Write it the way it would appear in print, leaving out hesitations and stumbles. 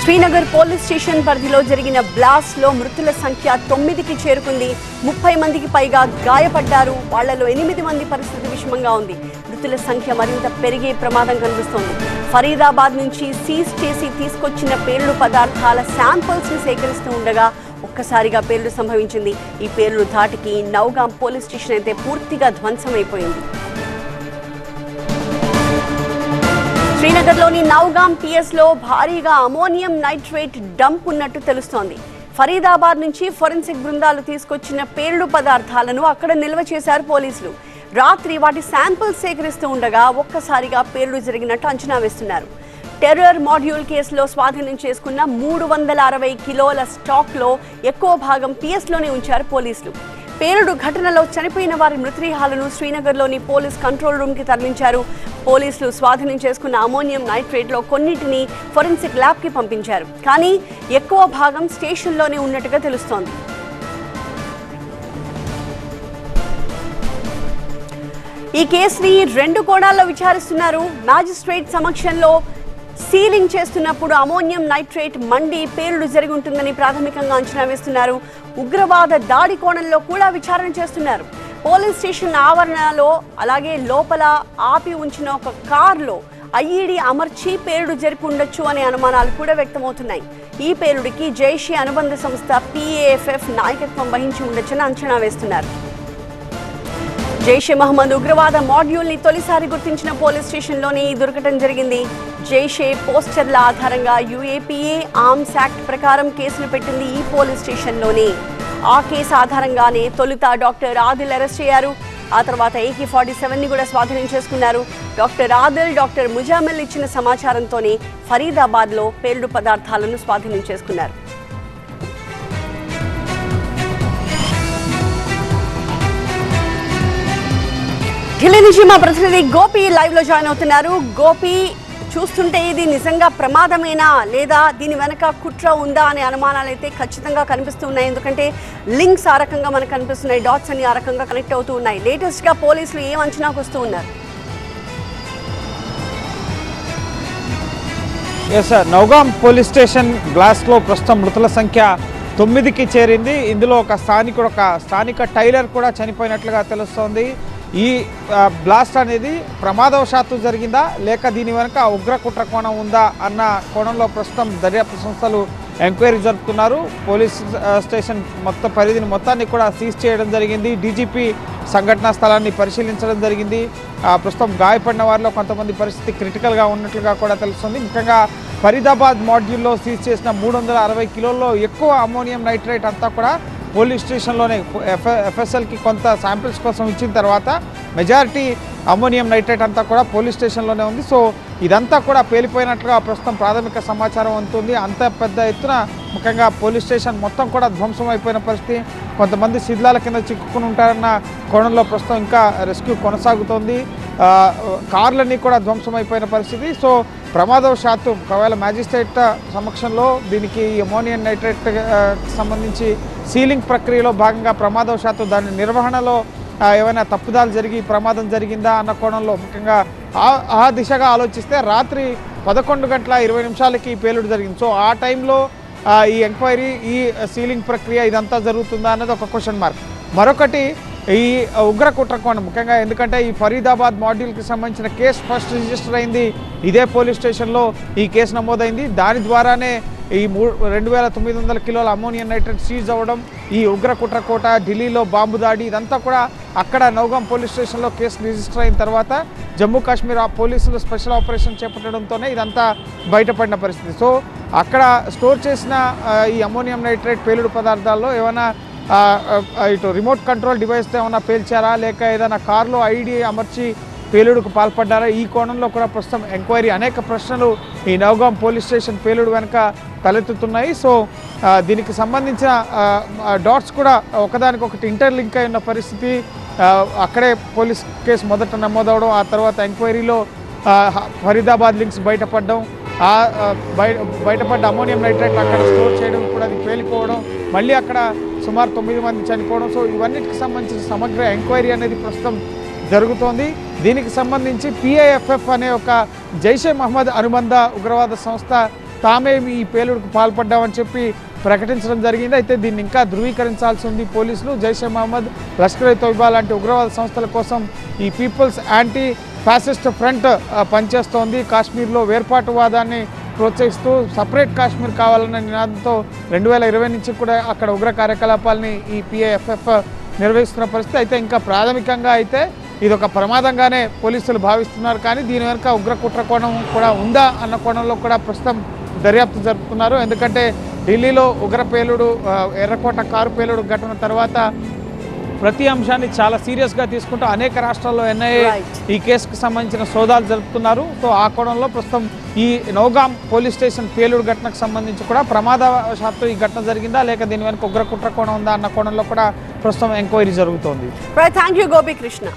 Srinagar police station పరిధిలో జరిగిన blast లో మృతుల సంఖ్య 9కి చేరుకుంది. 30 మందికి పైగా గాయపడ్డారు. వాళ్లలో 8 మంది పరిస్థితి విషమంగా ఉంది. మృతుల సంఖ్య మరింత పెరిగే ప్రమాదం కనిపిస్తోంది. ఫరీదాబాద్ నుంచి సీజ్ చేసి తీసుకొచ్చిన పేలుడు పదార్థాల శాంపిల్స్ ని సేకరిస్తూ ఉండగా ఒక్కసారిగా పేలుడు సంభవించింది. ఈ పేలుడు ధాటికి నౌగాం పోలీస్ స్టేషన్ అయితే పూర్తిగా ధ్వంసమైపోయింది. శ్రీనగర్లోని నౌగాం పిఎస్ లో భారీగా అమోనియం నైట్రేట్ డంప్ ఉన్నట్టు తెలుస్తోంది. ఫరీదాబాద్ నుంచి ఫోరెన్సిక్ బృందాలు తీసుకొచ్చిన పేలుడు పదార్థాలను అక్కడ నిల్వ చేశారు పోలీసులు. రాత్రి వాటి శాంపిల్స్ సేకరిస్తూ ఉండగా ఒక్కసారిగా పేలుడు జరిగినట్టు అంచనా వేస్తున్నారు. టెర్రర్ మాడ్యూల్ కేసులో స్వాధీనం చేసుకున్న 360 కిలోల స్టాక్లో ఎక్కువ భాగం పిఎస్లోనే ఉంచారు పోలీసులు. పేలుడు ఘటనలో చనిపోయిన వారి మృతదేహాలను శ్రీనగర్లోని పోలీస్ కంట్రోల్ రూమ్కి తరలించారు. పోలీసులు స్వాధీనం చేసుకున్న అమోనియం నైట్రేట్లో కొన్నింటిని ఫోరెన్సిక్ ల్యాబ్కి పంపించారు. కానీ ఎక్కువ భాగం స్టేషన్లోనే ఉన్నట్టుగా తెలుస్తోంది. ఈ కేసుని 2 కోణాల్లో విచారిస్తున్నారు. మ్యాజిస్ట్రేట్ సమక్షంలో సీలింగ్ చేస్తున్నప్పుడు అమోనియం నైట్రేట్ మండి పేలుడు జరిగి ఉంటుందని ప్రాథమికంగా అంచనా వేస్తున్నారు. ఉగ్రవాద దాడి కోణంలో కూడా విచారణ చేస్తున్నారు. పోలీస్ స్టేషన్ ఆవరణలో అలాగే లోపల ఆపి ఉంచిన ఒక కారులో ఐఈడీ అమర్చి పేలుడు జరిపి ఉండొచ్చు అనే అనుమానాలు కూడా వ్యక్తమవుతున్నాయి. ఈ పేలుడికి జైషే అనుబంధ సంస్థ PAFF నాయకత్వం వహించి ఉండొచ్చని అంచనా వేస్తున్నారు. జైషే మహమ్మద్ ఉగ్రవాద మాడ్యూల్ ని తొలిసారి గుర్తించిన పోలీస్ స్టేషన్లోనే ఈ దుర్ఘటన జరిగింది. జైషే పోస్టర్ల ఆధారంగా UAPA ఆర్మ్స్ యాక్ట్ ప్రకారం కేసులు పెట్టింది ఈ పోలీస్ స్టేషన్లోనే. ఆ కేసు ఆధారంగానే తొలుత డాక్టర్ ఆదిల్ అరెస్ట్ అయ్యారు. ఆ తర్వాత AK-47ని కూడా స్వాధీనం చేసుకున్నారు. డాక్టర్ ఆదిల్, డాక్టర్ ముజామిల్ ఇచ్చిన సమాచారంతోనే ఫరీదాబాద్లో పేలుడు పదార్థాలను స్వాధీనం చేసుకున్నారు. ఢిల్లీ నుంచి మా ప్రతినిధి గోపి లైవ్ లో జాయిన్ అవుతున్నారు. గోపి, చూస్తుంటే ఇది నిజంగా ప్రమాదమేనా లేదా దీని వెనక కుట్ర ఉందా అనే అనుమానాలు అయితే ఖచ్చితంగా కనిపిస్తున్నాయి. ఎందుకంటే లింక్స్ ఆ రకంగా మనకు కనిపిస్తున్నాయి, డాట్స్ అని ఆ రకంగా కనెక్ట్ అవుతూ ఉన్నాయి. లేటెస్ట్ గా పోలీసులు ఏం అంచనాకు వస్తూ ఉన్నారు? నౌగాం పోలీస్ స్టేషన్ బ్లాస్ట్ లో ప్రస్తుతం మృతుల సంఖ్య 9కి చేరింది. ఇందులో ఒక స్థానిక టైలర్ కూడా చనిపోయినట్లుగా తెలుస్తోంది. ఈ బ్లాస్ట్ అనేది ప్రమాదవశాత్తు జరిగిందా లేక దీని వెనుక ఉగ్ర కుట్ర కోణం ఉందా అన్న కోణంలో ప్రస్తుతం దర్యాప్తు సంస్థలు ఎంక్వైరీ జరుపుతున్నారు. పోలీస్ స్టేషన్ పరిధిని మొత్తాన్ని కూడా సీజ్ చేయడం జరిగింది. DGP సంఘటనా స్థలాన్ని పరిశీలించడం జరిగింది. ప్రస్తుతం గాయపడిన వారిలో కొంతమంది పరిస్థితి క్రిటికల్గా ఉన్నట్లుగా కూడా తెలుస్తుంది. ముఖ్యంగా ఫరీదాబాద్ మాడ్యూల్లో సీజ్ చేసిన 360 కిలోల్లో ఎక్కువ అమోనియం నైట్రేట్ అంతా కూడా పోలీస్ స్టేషన్లోనే FSLకి కొంత శాంపిల్స్ కోసం ఇచ్చిన తర్వాత మెజారిటీ అమోనియం నైట్రేట్ అంతా కూడా పోలీస్ స్టేషన్లోనే ఉంది. సో ఇదంతా కూడా పేలిపోయినట్లుగా ప్రస్తుతం ప్రాథమిక సమాచారం అందుతుంది. అంత పెద్ద ఎత్తున ముఖ్యంగా పోలీస్ స్టేషన్ మొత్తం కూడా ధ్వంసం అయిపోయిన పరిస్థితి. కొంతమంది శిథిలాల కింద చిక్కుకుని ఉంటారన్న కోణంలో ప్రస్తుతం ఇంకా రెస్క్యూ కొనసాగుతోంది. కార్లన్నీ కూడా ధ్వంసం అయిపోయిన పరిస్థితి. సో ప్రమాదవశాత్తు ఒకవేళ మ్యాజిస్ట్రేట్ సమక్షంలో దీనికి అమోనియం నైట్రేట్ సంబంధించి సీలింగ్ ప్రక్రియలో భాగంగా ప్రమాదవశాత్తు దాని నిర్వహణలో ఏమైనా తప్పుదాలు జరిగి ప్రమాదం జరిగిందా అన్న కోణంలో ముఖ్యంగా ఆ దిశగా ఆలోచిస్తే రాత్రి 11:20 పేలుడు జరిగింది. సో ఆ టైంలో ఈ ఎంక్వైరీ, ఈ సీలింగ్ ప్రక్రియ ఇదంతా జరుగుతుందా అన్నది ఒక క్వశ్చన్ మార్క్. మరొకటి ఈ ఉగ్ర కుట్ర కోణం ముఖ్యంగా ఎందుకంటే ఈ ఫరీదాబాద్ మాడ్యూల్కి సంబంధించిన కేసు ఫస్ట్ రిజిస్టర్ అయింది ఇదే పోలీస్ స్టేషన్లో. ఈ కేసు నమోదైంది. దాని ద్వారానే ఈ 2900 కిలోల అమోనియం నైట్రేట్ సీజ్ అవ్వడం, ఈ ఉగ్ర కుట్ర కోట, ఢిల్లీలో బాంబు దాడి, ఇదంతా కూడా అక్కడ నౌగాం పోలీస్ స్టేషన్లో కేసు రిజిస్టర్ అయిన తర్వాత జమ్మూ కాశ్మీర్ పోలీసులు స్పెషల్ ఆపరేషన్ చేపట్టడంతోనే ఇదంతా బయటపడిన పరిస్థితి. సో అక్కడ స్టోర్ చేసిన ఈ అమోనియం నైట్రేట్ పేలుడు పదార్థాల్లో ఏమైనా ఇటు రిమోట్ కంట్రోల్ డివైస్తో ఏమైనా పేల్చారా లేక ఏదైనా కారులో ఐడి అమర్చి పేలుడుకు పాల్పడ్డారా? ఈ కోణంలో కూడా ప్రస్తుతం ఎంక్వైరీ, అనేక ప్రశ్నలు ఈ నౌగాం పోలీస్ స్టేషన్ పేలుడు వెనుక తలెత్తుతున్నాయి. సో దీనికి సంబంధించిన డాట్స్ కూడా ఒకదానికొకటి ఇంటర్లింక్ అయిన పరిస్థితి. అక్కడే పోలీస్ కేసు మొదట నమోదవడం, ఆ తర్వాత ఎంక్వైరీలో ఫరీదాబాద్ లింక్స్ బయటపడడం, బయటపడ్డ అమోనియం నైట్రేట్ అక్కడ స్టోర్ చేయడం కూడా అది పేలిపోవడం, మళ్ళీ అక్కడ సుమారు 9 మంది చనిపోవడం. సో ఇవన్నిటికి సంబంధించిన సమగ్ర ఎంక్వైరీ అనేది ప్రస్తుతం జరుగుతోంది. దీనికి సంబంధించి PAFF అనే ఒక జైషే మహమ్మద్ అనుబంధ ఉగ్రవాద సంస్థ తామే ఈ పేలుడుకు పాల్పడ్డామని చెప్పి ప్రకటించడం జరిగింది. అయితే దీన్ని ఇంకా ధృవీకరించాల్సి ఉంది పోలీసులు. జైషే మహమ్మద్, లష్కర్-ఇ-తోయిబా లాంటి ఉగ్రవాద సంస్థల కోసం ఈ పీపుల్స్ యాంటీ ఫ్యాసిస్ట్ ఫ్రంట్ పనిచేస్తోంది. కాశ్మీర్లో వేర్పాటువాదాన్ని ప్రోత్సహిస్తూ సపరేట్ కాశ్మీర్ కావాలన్న నినాదంతో 2020 నుంచి కూడా అక్కడ ఉగ్ర కార్యకలాపాలని ఈ PAFF నిర్వహిస్తున్న పరిస్థితి. అయితే ఇంకా ప్రాథమికంగా అయితే ఇది ఒక ప్రమాదంగానే పోలీసులు భావిస్తున్నారు. కానీ దీని వెనుక ఉగ్ర కుట్ర కోణం కూడా ఉందా అన్న కోణంలో కూడా ప్రస్తుతం దర్యాప్తు జరుపుతున్నారు. ఎందుకంటే ఢిల్లీలో ఉగ్ర పేలుడు, ఎర్రకోట కారు పేలుడు ఘటన తర్వాత ప్రతి అంశాన్ని చాలా సీరియస్గా తీసుకుంటూ అనేక రాష్ట్రాల్లో NIA ఈ కేసుకు సంబంధించిన సోదాలు జరుపుతున్నారు. సో ఆ కోణంలో ప్రస్తుతం ఈ నౌగాం పోలీస్ స్టేషన్ పేలుడు ఘటనకు సంబంధించి కూడా ప్రమాదవశాత్తు ఈ ఘటన జరిగిందా లేక దీని వెనుక ఉగ్ర కుట్ర కోణం ఉందా అన్న కోణంలో కూడా ప్రస్తుతం ఎంక్వైరీ జరుగుతోంది. Thank you Gopi Krishna.